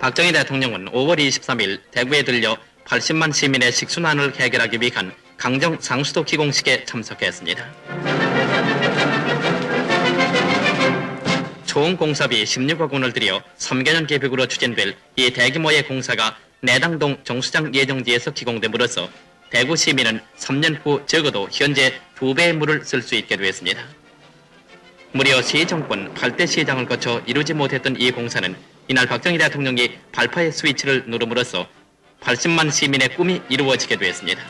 박정희 대통령은 5월 23일 대구에 들려 80만 시민의 식수난을 해결하기 위한 강정 상수도 기공식에 참석했습니다. 총 공사비 16억 원을 들여 3개년 계획으로 추진될 이 대규모의 공사가 내당동 정수장 예정지에서 기공됨으로써 대구 시민은 3년 후 적어도 현재 2배의 물을 쓸 수 있게 되었습니다. 무려 시정권 8대 시장을 거쳐 이루지 못했던 이 공사는 이날 박정희 대통령이 발파의 스위치를 누름으로써 80만 시민의 꿈이 이루어지게 되었습니다.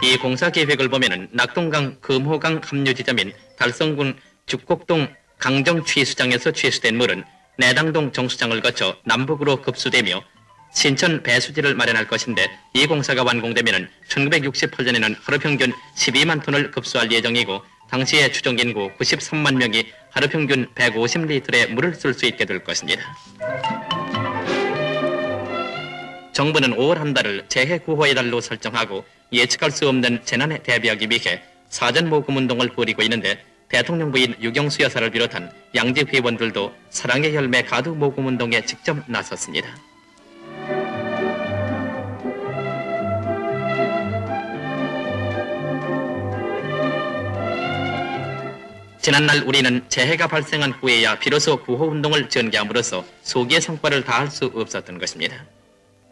이 공사 계획을 보면은 낙동강 금호강 합류 지점인 달성군 죽곡동 강정 취수장에서 취수된 물은 내당동 정수장을 거쳐 남북으로 급수되며 신천 배수지를 마련할 것인데 이 공사가 완공되면 1968년에는 하루 평균 12만 톤을 급수할 예정이고 당시의 추정 인구 93만 명이 하루 평균 150리터의 물을 쓸 수 있게 될 것입니다. 정부는 5월 한 달을 재해 구호의 달로 설정하고 예측할 수 없는 재난에 대비하기 위해 사전 모금 운동을 벌이고 있는데 대통령 부인 유경수 여사를 비롯한 양지 회원들도 사랑의 열매 가두 모금 운동에 직접 나섰습니다. 지난날 우리는 재해가 발생한 후에야 비로소 구호운동을 전개함으로써 소기의 성과를 다할 수 없었던 것입니다.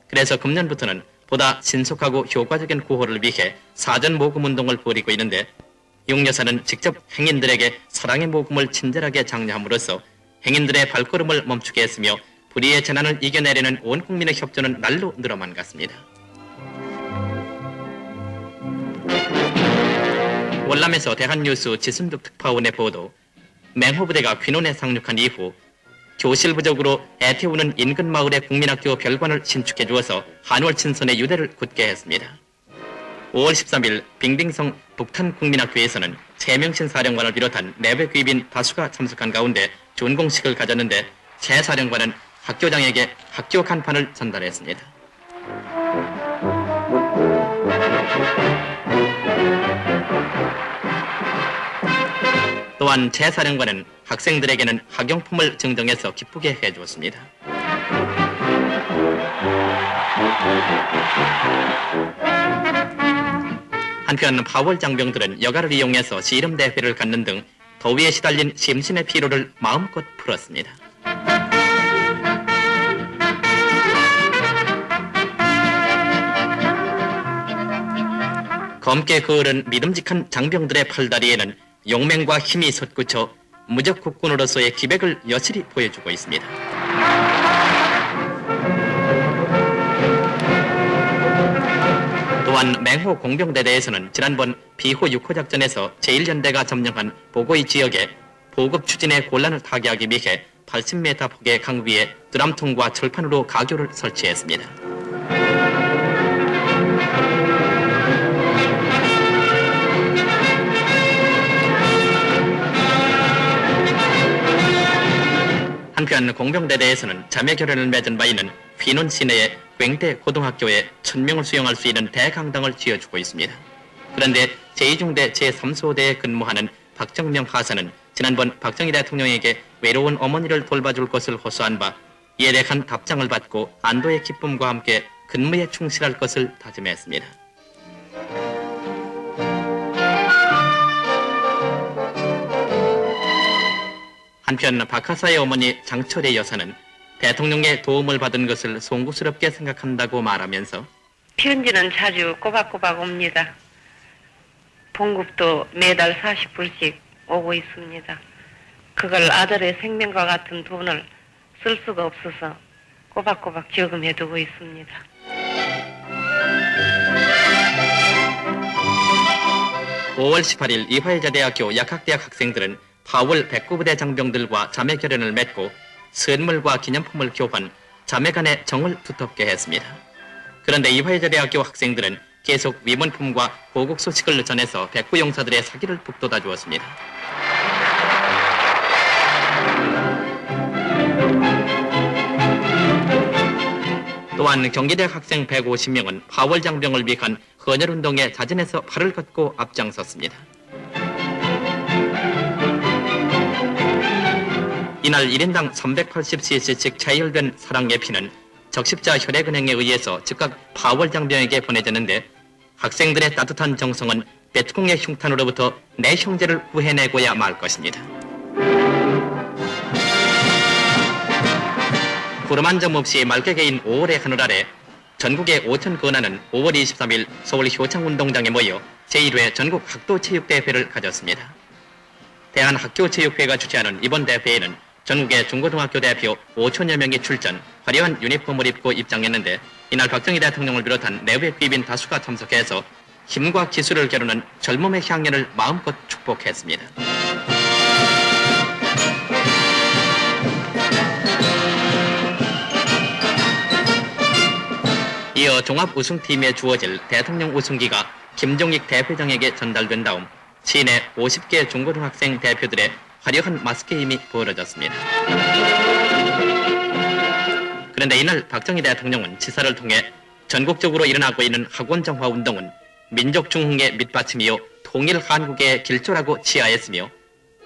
그래서 금년부터는 보다 신속하고 효과적인 구호를 위해 사전 모금 운동을 벌이고 있는데 용 여사는 직접 행인들에게 사랑의 모금을 친절하게 장려함으로써 행인들의 발걸음을 멈추게 했으며 불의의 재난을 이겨내려는 온 국민의 협조는 날로 늘어만 갔습니다. 월남에서 대한뉴스 지순득 특파원의 보도, 맹호부대가 귀논에 상륙한 이후 교실 부족으로 애태우는 인근 마을의 국민학교 별관을 신축해 주어서 한월 친선의 유대를 굳게 했습니다. 5월 13일 빙빙성 북탄국민학교에서는 최명신 사령관을 비롯한 내외 귀빈 다수가 참석한 가운데 준공식을 가졌는데 최 사령관은 학교장에게 학교 간판을 전달했습니다. 또한 최 사령관은 학생들에게는 학용품을 증정해서 기쁘게 해주었습니다. 한편 파월 장병들은 여가를 이용해서 씨름 대회를 갖는 등 더위에 시달린 심신의 피로를 마음껏 풀었습니다. 검게 거을은 믿음직한 장병들의 팔다리에는 용맹과 힘이 솟구쳐 무적 국군으로서의 기백을 여실히 보여주고 있습니다. 또한 맹호 공병대대에서는 지난번 비호 6호 작전에서 제1연대가 점령한 보고이 지역에 보급 추진의 곤란을 타개하기 위해 80m 폭의 강 위에 드럼통과 철판으로 가교를 설치했습니다. 한편 공병대대에서는 자매결연을 맺은 바 있는 휘논 시내의 괭대 고등학교에 1000명을 수용할 수 있는 대강당을 지어주고 있습니다. 그런데 제2중대 제3소대에 근무하는 박정명 하사는 지난번 박정희 대통령에게 외로운 어머니를 돌봐줄 것을 호소한 바 이에 대한 답장을 받고 안도의 기쁨과 함께 근무에 충실할 것을 다짐했습니다. 한편 박 하사의 어머니 장철의 여사는 대통령의 도움을 받은 것을 송구스럽게 생각한다고 말하면서 편지는 자주 꼬박꼬박 옵니다. 봉급도 매달 40불씩 오고 있습니다. 그걸 아들의 생명과 같은 돈을 쓸 수가 없어서 꼬박꼬박 저금해두고 있습니다. (5월 18일) 이화여자대학교 약학대학 학생들은 파월 백구부대 장병들과 자매결연을 맺고 선물과 기념품을 교환, 자매 간의 정을 두텁게 했습니다. 그런데 이화여자대학교 학생들은 계속 위문품과 보국 소식을 전해서 백구 용사들의 사기를 북돋아 주었습니다. 또한 경기대 학생 150명은 파월 장병을 위한 헌혈운동에 자진해서 팔을 걷고 앞장섰습니다. 이날 1인당 380cc씩 차열된 사랑의 피는 적십자 혈액은행에 의해서 즉각 파월장병에게 보내졌는데 학생들의 따뜻한 정성은 베트콩의 흉탄으로부터 내 형제를 구해내고야 말 것입니다. 구름 한 점 없이 맑게 개인 5월의 하늘 아래 전국의 5천 건화는 5월 23일 서울 효창운동장에 모여 제1회 전국 학도체육대회를 가졌습니다. 대한학교체육회가 주최하는 이번 대회에는 전국의 중고등학교 대표 5천여 명이 출전, 화려한 유니폼을 입고 입장했는데 이날 박정희 대통령을 비롯한 내외 귀빈 다수가 참석해서 힘과 기술을 겨루는 젊음의 향연을 마음껏 축복했습니다. 이어 종합 우승팀에 주어질 대통령 우승기가 김종익 대회장에게 전달된 다음 시내 50개 중고등학생 대표들의 화려한 마스게임이 벌어졌습니다. 그런데 이날 박정희 대통령은 지사를 통해 전국적으로 일어나고 있는 학원 정화 운동은 민족 중흥의 밑받침이요 통일 한국의 길조라고 치하했으며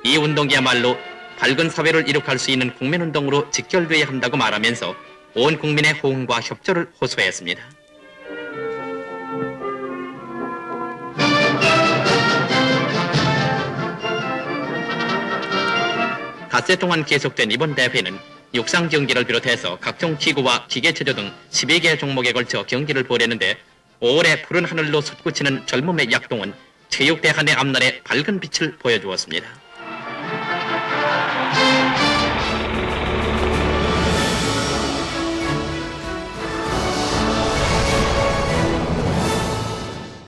이 운동이야말로 밝은 사회를 이룩할 수 있는 국민운동으로 직결돼야 한다고 말하면서 온 국민의 호응과 협조를 호소했습니다. 닷새 동안 계속된 이번 대회는 육상 경기를 비롯해서 각종 기구와 기계체조 등 12개 종목에 걸쳐 경기를 벌였는데 5월의 푸른 하늘로 솟구치는 젊음의 약동은 체육대한의 앞날에 밝은 빛을 보여주었습니다.